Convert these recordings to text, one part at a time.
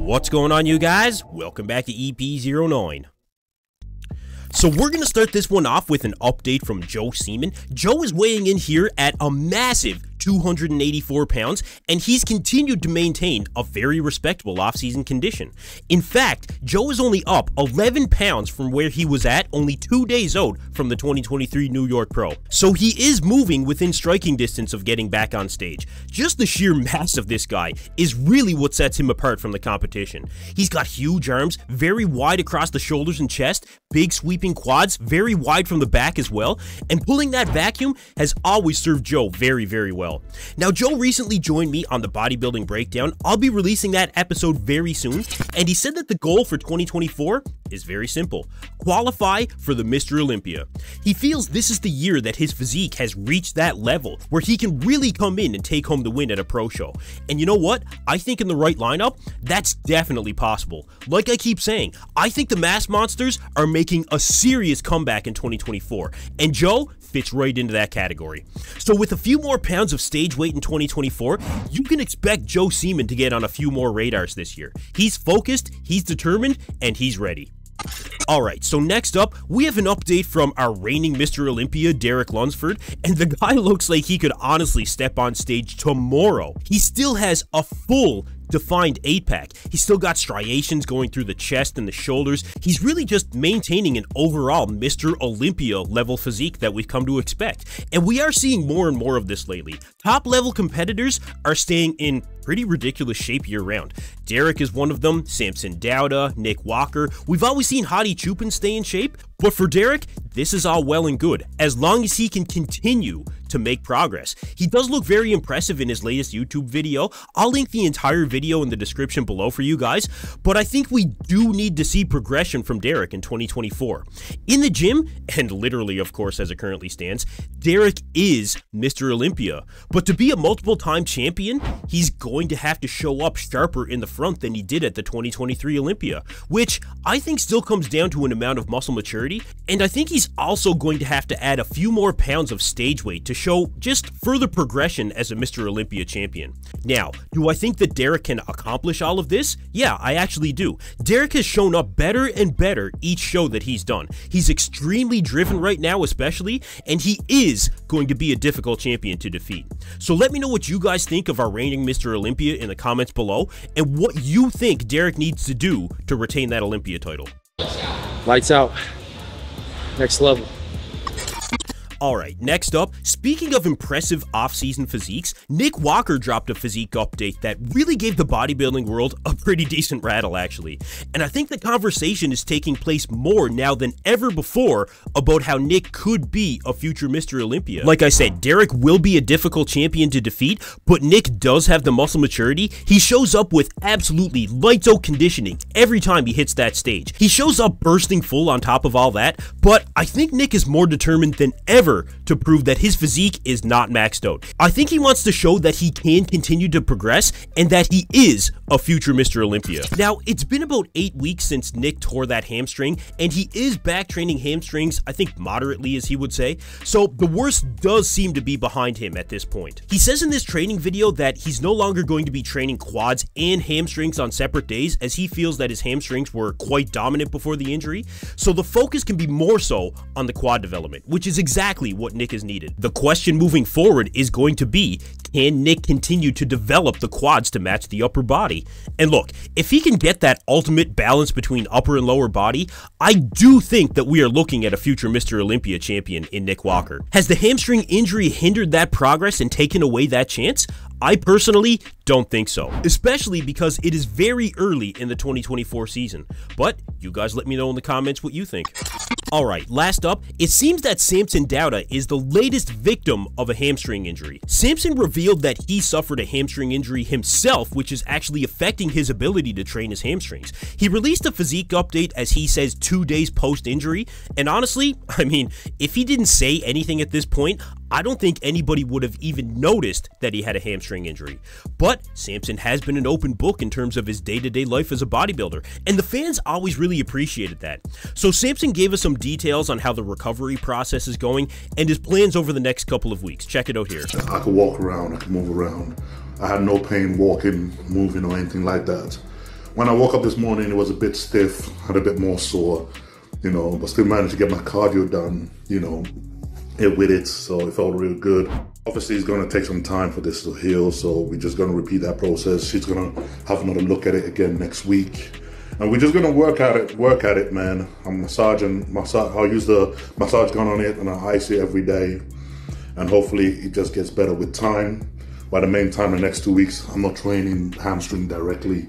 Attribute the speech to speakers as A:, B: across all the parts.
A: What's going on, you guys? Welcome back to EP09. So we're going to start this one off with an update from Joe Seeman. Joe is weighing in here at a massive 284 pounds, and he's continued to maintain a very respectable off-season condition. In fact, Joe is only up 11 pounds from where he was at only 2 days out from the 2023 New York Pro. So he is moving within striking distance of getting back on stage. Just the sheer mass of this guy is really what sets him apart from the competition. He's got huge arms, very wide across the shoulders and chest, big sweeping quads, very wide from the back as well, and pulling that vacuum has always served Joe very, very well. Now, Joe recently joined me on the Bodybuilding Breakdown. I'll be releasing that episode very soon, and he said that the goal for 2024 is very simple: qualify for the Mr. Olympia. He feels this is the year that his physique has reached that level where he can really come in and take home the win at a pro show. And you know what? I think in the right lineup, that's definitely possible. Like I keep saying, I think the mass monsters are making a serious comeback in 2024, and Joe fits right into that category. So with a few more pounds of stage weight in 2024, you can expect Joe Seeman to get on a few more radars this year. He's focused, he's determined, and he's ready. Alright, so next up, we have an update from our reigning Mr. Olympia, Derek Lunsford, and the guy looks like he could honestly step on stage tomorrow. He still has a full defined 8-pack. He's still got striations going through the chest and the shoulders. He's really just maintaining an overall Mr. Olympia level physique that we've come to expect. And we are seeing more and more of this lately. Top level competitors are staying in pretty ridiculous shape year round. Derek is one of them, Samson Dauda, Nick Walker. We've always seen Hadi Chupin stay in shape, but for Derek, this is all well and good, as long as he can continue to make progress. He does look very impressive in his latest YouTube video. I'll link the entire video in the description below for you guys, but I think we do need to see progression from Derek in 2024. In the gym, and literally of course as it currently stands, Derek is Mr. Olympia, but to be a multiple time champion, he's going to have to show up sharper in the front than he did at the 2023 Olympia, which I think still comes down to an amount of muscle maturity, and I think he's also going to have to add a few more pounds of stage weight to show just further progression as a Mr. Olympia champion. Now, do I think that Derek can accomplish all of this? Yeah, I actually do. Derek has shown up better and better each show that he's done. He's extremely driven right now especially, and he is going to be a difficult champion to defeat. So let me know what you guys think of our reigning Mr. Olympia in the comments below, and what you think Derek needs to do to retain that Olympia title.
B: Lights out. Next level.
A: Alright, next up, speaking of impressive off-season physiques, Nick Walker dropped a physique update that really gave the bodybuilding world a pretty decent rattle actually. And I think the conversation is taking place more now than ever before about how Nick could be a future Mr. Olympia. Like I said, Derek will be a difficult champion to defeat, but Nick does have the muscle maturity. He shows up with absolutely lights out conditioning every time he hits that stage. He shows up bursting full on top of all that, but I think Nick is more determined than ever to prove that his physique is not maxed out. I think he wants to show that he can continue to progress and that he is a future Mr. Olympia. Now, it's been about 8 weeks since Nick tore that hamstring, and he is back training hamstrings, I think moderately as he would say, so the worst does seem to be behind him at this point. He says in this training video that he's no longer going to be training quads and hamstrings on separate days, as he feels that his hamstrings were quite dominant before the injury, so the focus can be more so on the quad development, which is exactly what Nick has needed. The question moving forward is going to be, can Nick continue to develop the quads to match the upper body? And look, if he can get that ultimate balance between upper and lower body, I do think that we are looking at a future Mr. Olympia champion in Nick Walker. Has the hamstring injury hindered that progress and taken away that chance? I personally don't think so, especially because it is very early in the 2024 season. But you guys let me know in the comments what you think. Alright, last up, it seems that Samson Dauda is the latest victim of a hamstring injury. Samson revealed that he suffered a hamstring injury himself, which is actually affecting his ability to train his hamstrings. He released a physique update, as he says, 2 days post-injury, and honestly, I mean, if he didn't say anything at this point, I don't think anybody would have even noticed that he had a hamstring injury. But Samson has been an open book in terms of his day-to-day life as a bodybuilder, and the fans always really appreciated that. So Samson gave us some details on how the recovery process is going and his plans over the next couple of weeks. Check it out here.
C: I could walk around, I could move around. I had no pain walking, moving, or anything like that. when I woke up this morning, it was a bit stiff, had a bit more sore, you know, but still managed to get my cardio done, you know, with it, so it felt real good. Obviously, it's going to take some time for this to heal, so we're just going to repeat that process. She's going to have another look at it again next week, and we're just going to work at it, man. I'm massaging, I'll use the massage gun on it, and I ice it every day, and hopefully it just gets better with time. By the main time, the next 2 weeks, I'm not training hamstring directly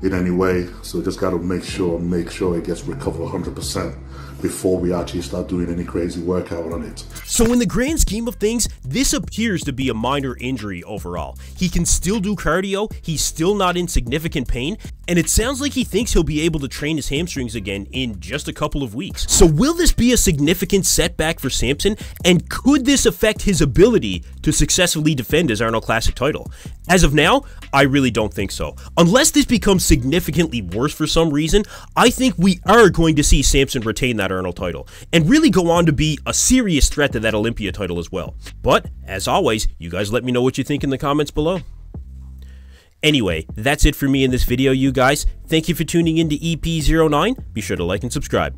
C: in any way, so just got to make sure it gets recovered 100% before we actually start doing any crazy workout on it.
A: So in the grand scheme of things, this appears to be a minor injury overall. He can still do cardio, he's still not in significant pain, and it sounds like he thinks he'll be able to train his hamstrings again in just a couple of weeks. So will this be a significant setback for Samson, and could this affect his ability to successfully defend his Arnold Classic title? As of now, I really don't think so. Unless this becomes significantly worse for some reason, I think we are going to see Samson retain that Arnold title, and really go on to be a serious threat to that Olympia title as well. But, as always, you guys let me know what you think in the comments below. Anyway, that's it for me in this video, you guys. Thank you for tuning in to EP09. Be sure to like and subscribe.